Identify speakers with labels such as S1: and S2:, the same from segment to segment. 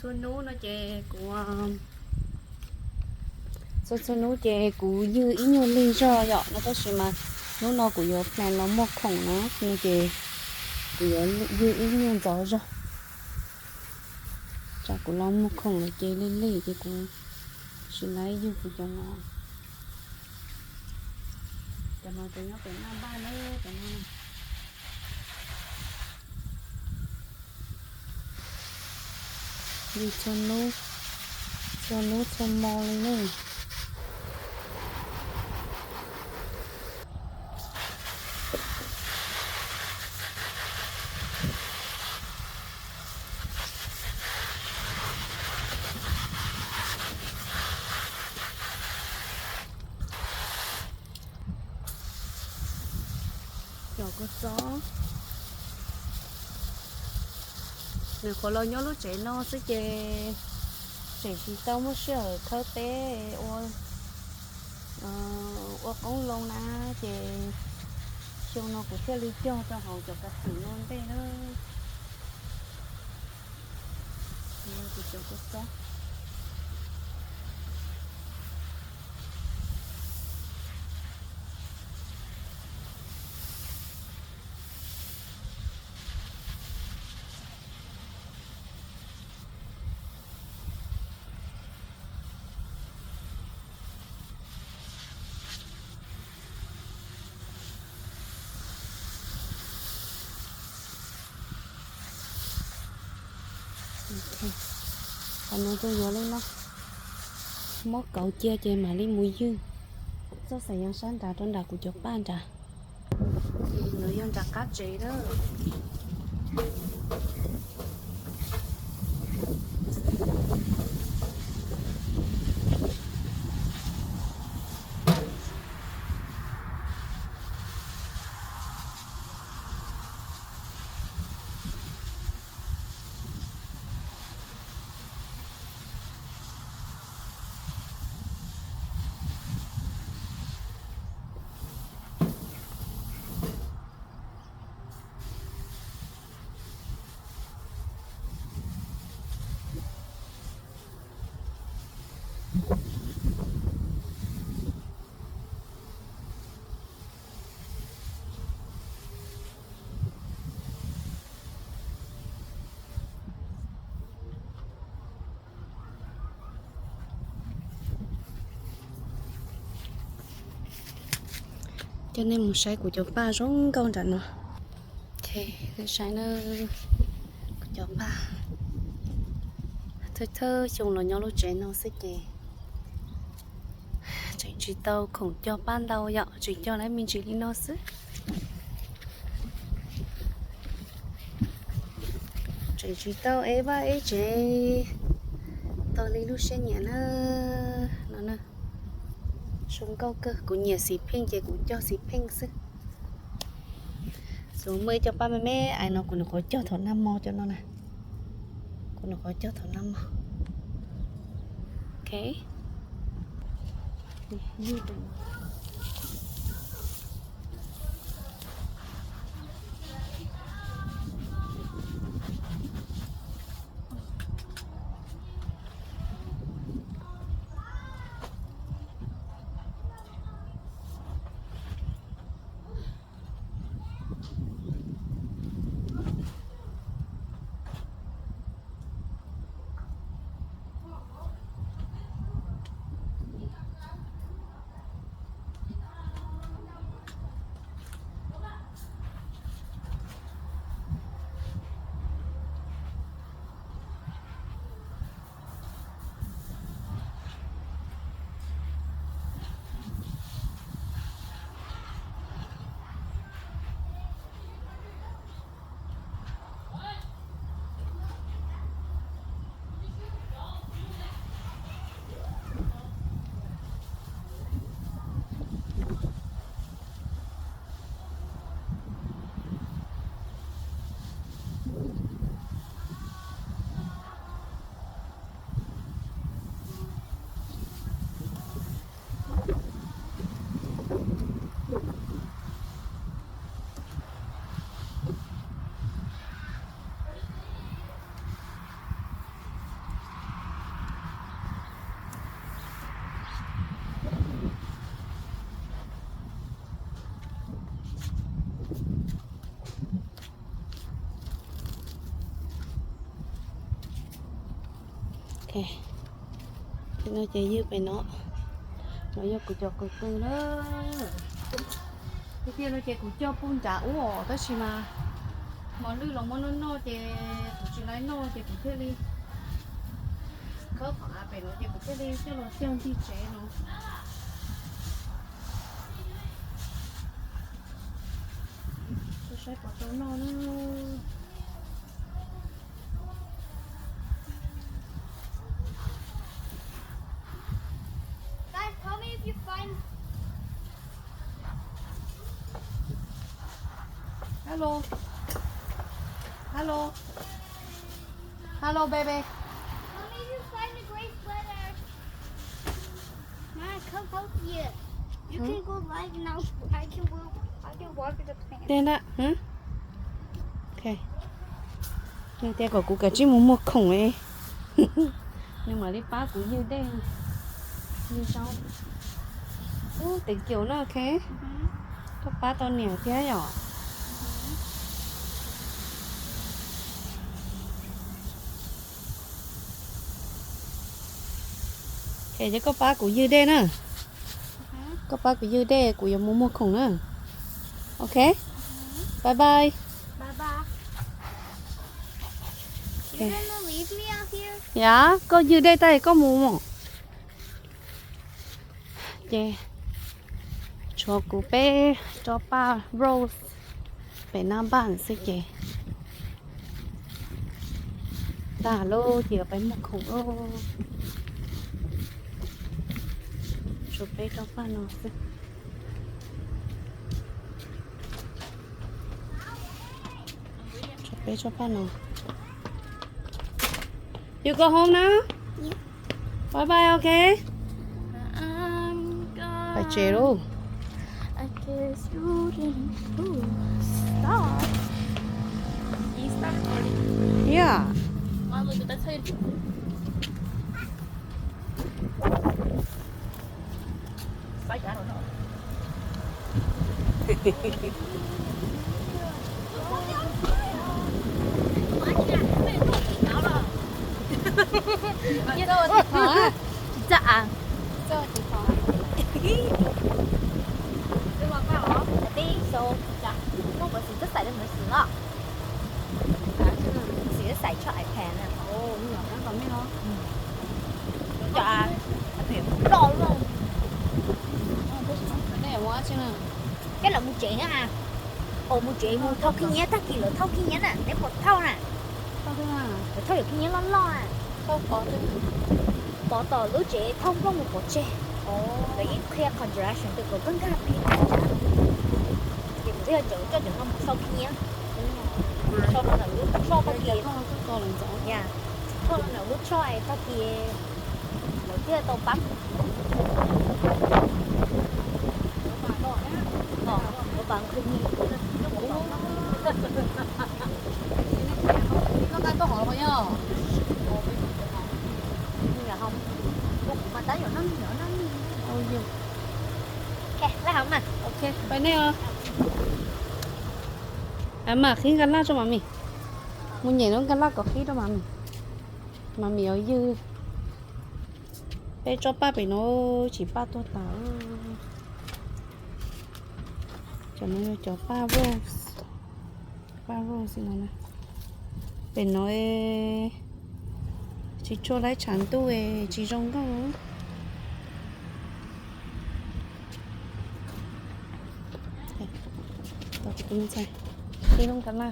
S1: xuân nú nó chè của xuân nú chè của dư ý nhiều ly do dọ nó có sự mà nó của yo này nó một khổng nó chè của yo dư ý nhiều gió rồi chả của nó một khổng là chè lên ly thì cũng sự lấy dư của chồng nó cho nó tụi nó phải năm ba nữa cho nó đi cho nó cho mò lên này cho có gió người khó lo nhớ lúc trẻ nó sẽ chè trẻ thì tao mới sợ thơ té ô ống lông na chè xong nó cũng sẽ lý cho họ cho các thứ luôn đây nó nhiều thì cho có gió còn nó tôi vừa lên nó mốt cậu chia chè mà đi mùi dư rất sẽ yang sáng trà trong đà của chụp ban trà người dân trà cá chè đó cho nên một sai của chụp ba giống con trận nữa ok cái sai nó của chụp ba thơ chung là nhau lúc trẻ nó sẽ kì chỉ tao không cho ban đầu dạo chỉ cho lấy mình chỉ đi nó sức chỉ tao ấy ba ấy chế tao đi lúc xe nhẹ nó nè xuống câu cơ cũng nhiều xí phèn chế cũng cho xí phèn sức xuống mới cho ba mẹ ai nó cũng có cho thằng năm mò cho nó nè cũng có cho thằng năm mò ok như vậy thì nó chỉ dư phải nó vô cụ cho cụ tư đó cái kia nó chỉ cụ cho bún chả ủa đó xí mà lư lòng nó chỉ cụ chỉ lấy nó chỉ cụ thế đi có phải phải nó chỉ cụ thế đi cho nó xem đi chế nó tôi sẽ bỏ cho nó Hello. Hello. Hello, baby.
S2: Mommy, you find a great sweater. Mom, come help you. You can go live now. I can walk with the pants.
S1: Tên đó, hả? Ok. Nhưng tên của cụ cả chỉ muốn mua khổng ấy. Nhưng mà đi phá cũng như đen. Như sau. Tính kiểu nó ok. Có phá to nẻo thế nhỏ. Kể cho có ba của dư đê nữa. Có ba của dư đê của giờ mua khủng nữa. Ok. Bye bye.
S2: Bye bye. You're gonna leave me out here?
S1: Dạ, có dư đê tay có mua mà. Yeah. Cho cụ bé cho ba Rose bé nam bạn sẽ chị. Ta lô chỉ phải mua khủng lô. Chụp bé cho ba nó sẽ. Chụp bé cho ba nó. You go home now?
S2: Yeah.
S1: Bye bye, okay? Phải chế đâu.
S2: I guess you didn't stop. You started recording.
S1: Yeah.
S2: Mom, look, that's how you do it. Like, I don't know. Dạ. So, dạ. Không có gì rất xài được mấy xíu ạ. Chỉ xài cho iPad nè.
S1: Ồ, nhưng mà nó còn mấy nó.
S2: Dạ. Phải đo luôn.
S1: Cái này quá chứ nè.
S2: Cái là mua chuyện á à. Ồ, mua chuyện mua thâu cái nhé, ta kỳ lửa thâu cái nhé nè, để một thâu nè.
S1: Sao thế nào?
S2: Phải thâu được cái nhé lo à.
S1: Không có chứ.
S2: Bỏ tờ lũ trẻ thông qua một bộ trẻ. Để clear contraction từ cổ cân cả bị cả. Thì mình sẽ chỗ cho những ông sau khi nhé. Sau đó là lũ cho ta kia.
S1: Con lần rõ.
S2: Dạ. Sau đó là lũ cho ai ta kia. Đầu tiên tàu bắn. Của bạn không nhìn.
S1: Có cái câu hỏi bao nhiêu?
S2: Nhưng là không. Mà tới rồi nó nhỏ nó.
S1: Ôi dồi.
S2: Ok, lấy không à?
S1: Ok, vậy nè. Mà khí gắn lá cho mami. Muốn nhảy nó gắn lá có khí đâu mami. Mami ở dư. Bé cho ba bị nó chỉ ba tôi tao. Cho nó cho ba Rose. Ba Rose gì nè. Bé nói chỉ cho lấy chán tu chỉ trong cái tao chỉ cũng sai đi luôn cả mà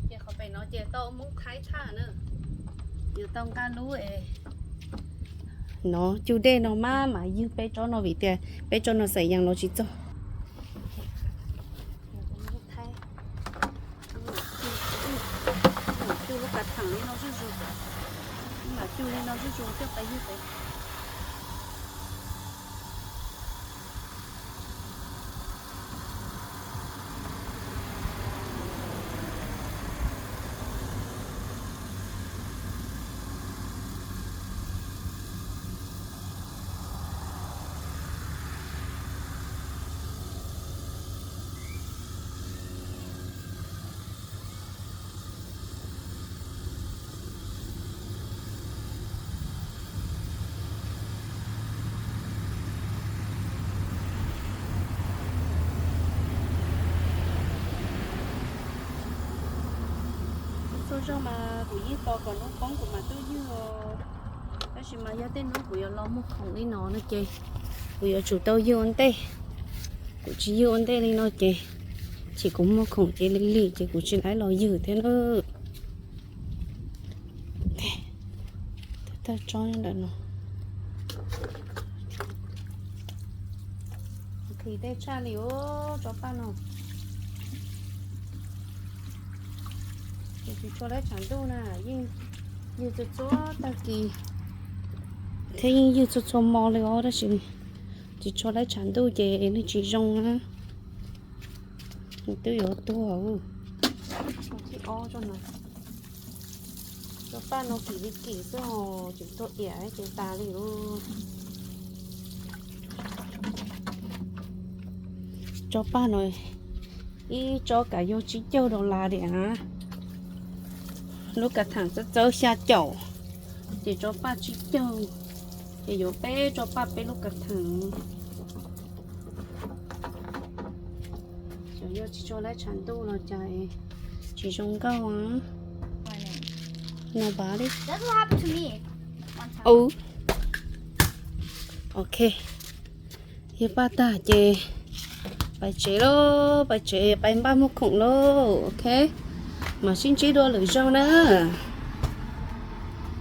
S1: giờเขาไปnói giờ tao muốn khai trả nữa giờ tao cá lú nó chủ đề nó mà như bé cho nó vì tiền bé cho nó xảy rằng nó chỉ cho chú nó cả thẳng lên nó rút rút nhưng mà chú lên nó rút rút tiếp tay như thế lúc sau mà củaยี่to còn nó bóng của mà tôi như cái gì mà giờ tên nó của giờ lo một khổng đi nó nữa chị của giờ chủ tàu yêu anh tê của chị yêu anh tê đi nó chị chỉ cũng một khổng chị lên lì chị của chị lái lo dữ thế nữa thế ta cho nó đợt nó thì đây cha liếu cho ba nó thì cho lấy chẳng đâu nè nhưng như cho ta kỳ thế nhưng như cho mò liếu đó chỉ cho lấy chẳng đâu về nó chỉ rong á tôi ở tôi chỉ o cho nó cho ba nó kỳ chứ hồ chúng tôi ỉa chúng ta liếu cho ba rồi ý cho cả vô chỉ châu đồ là để hả lúc cả thằng cho xa chậu thì cho ba chỉ châu thì vô bé cho ba bé lúc cả thằng cho vô chỉ cho lấy chăn tu là chạy chỉ trong cao á nào bá đi
S2: That's what happened to me one time.
S1: ừ ok hiệp ba ta chê bài chế lô bài chế bài ba một khủng lô ok mà xin chế đua lưỡi rau nữa